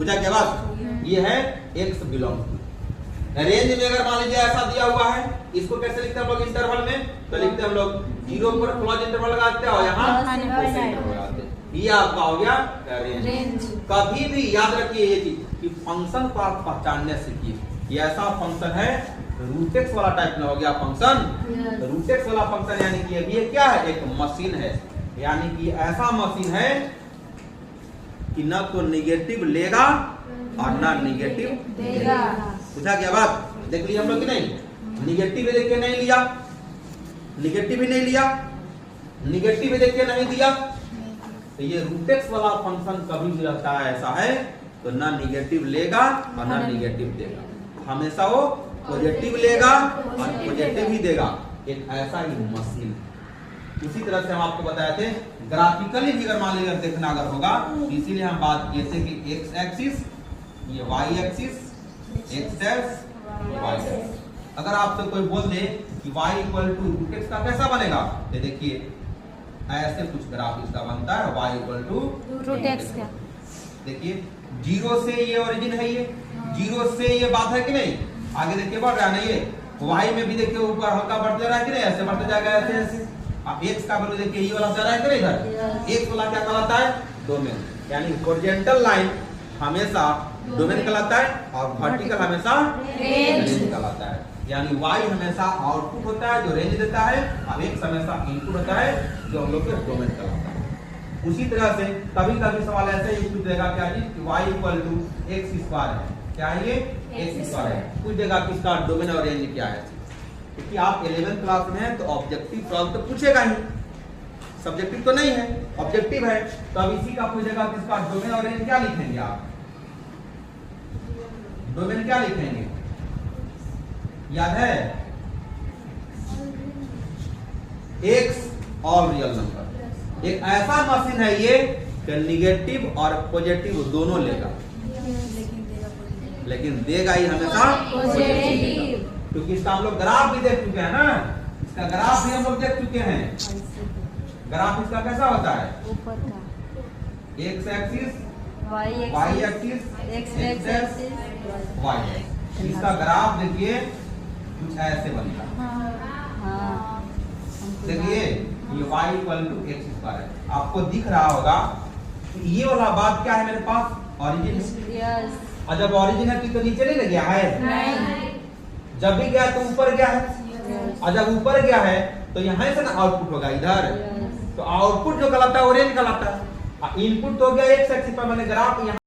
बुझा क्या बात? ये है x बिलोंग टू। रेंज में अगर मान लीजिए ऐसा दिया हुआ है, इसको कैसे लिखते हैं हम लोग इंटरवल में? तो लिखते हैं हम लोग 0 पर क्लोज इंटरवल लगाते हैं और यहाँ क्लोज इंटरवल लगाते हैं। ये आपका हो गया रेंज। कभी भी याद रखिए ये चीज कि फंक्शन को आप पहचानने सीखिए। ये ऐसा फंक्शन है रूटेक्स वाला टाइप में हो गया फंक्शन। रूटेक्स वाला फंक्शन यानी कि ये क्या है? एक मशीन है, यानी कि ऐसा मशीन है कि ना तो निगेटिव लेगा और ना निगेटिव देगा। पूछा क्या बात? देख लिया हम लोग कि नहीं? निगेटिव भी देखिए नहीं लिया, निगेटिव भी नहीं लिया, निगेटिव भी देखिए नहीं दिया। तो ये रूटेक्स वाला फंक्शन कभी भी रहता है ऐसा है तो ना निगेटिव लेगा और ना निगेटिव देगा, हमेशा वो पॉजिटिव लेगा और पॉजिटिव ही देगा। एक ऐसा ही मशीन। उसी तरह से हम आपको बताए थे ग्राफिकली भी अगर मान लीजिए देखना अगर होगा, इसीलिए हम बात किए थे कि एक्स एक्सिस, ये Y axis, X dash, Y dash. अगर आपसे कोई बोल दे कि y equal to root X का कैसा बनेगा, तो देखिए ऐसे कुछ ग्राफ इसका बनता है y equal to root X का। देखिए 0 से ये ओरिजिन है, ये 0 से ये बात है कि नहीं? आगे देखिए बढ़ रहा है ना, ये y में भी देखिए ऊपर हल्का बढ़ते जा रहा है कि नहीं? ऐसे बढ़ते जाएगा ऐसे ऐसे। अब x का वैल्यू देखिए ये वाला जा रहा है कि नहीं? इधर x वाला क्या कहलाता है? डोमेन। यानी हॉरिजॉन्टल लाइन हमेशा डोमेन कहलाता है और वर्टिकल हमेशा रेंज कहलाता है। यानी y हमेशा आउटपुट होता है जो रेंज देता है और x हमेशा इनपुट होता है जो हम लोग के डोमेन कहलाता है। उसी तरह से कभी कभी सवाल ऐसे ही पूछ देगा क्या जी कि y equal to X square है, क्या है ये? एक्स स्क्वायर है। पूछ देगा कि इसका डोमेन और रेंज क्या है। क्योंकि आप 11th क्लास में हैं तो ऑब्जेक्टिव सवाल तो पूछेगा ही, सब्जेक्टिव तो नहीं है, ऑब्जेक्टिव है। तो अब इसी का पूछेगा कि इसका डोमेन और रेंज क्या लिखेंगे आप? डोमेन क्या लिखेंगे? याद है? एक्स और रियल नंबर। एक ऐसा मशीन है ये कि निगेटिव और पॉजिटिव दोनों लेगा, लेकिन देगा ही हमेशा पॉजिटिव। क्योंकि इसका हम लोग ग्राफ भी देख चुके हैं ना, इसका ग्राफ भी हम लोग देख चुके हैं। ग्राफ इसका कैसा होता है? X axis, Y axis, X axis, Y. इसका ग्राफ देखिए कुछ ऐसे बनता है। देखिए ये y equal to X square है। आपको दिख रहा होगा ये वाला बात क्या है मेरे पास? ओरिजिन। और जब ओरिजिन है तो नीचे नहीं गया है? नहीं। जब भी गया तो ऊपर गया है, और जब ऊपर गया है तो यहाँ से ना आउटपुट होगा इधर। तो आउटपुट जो कहलाता है वो रेंज कहलाता है। इनपुट तो हो गया एक्स एक्सिस पर, मैंने ग्राफ यहाँ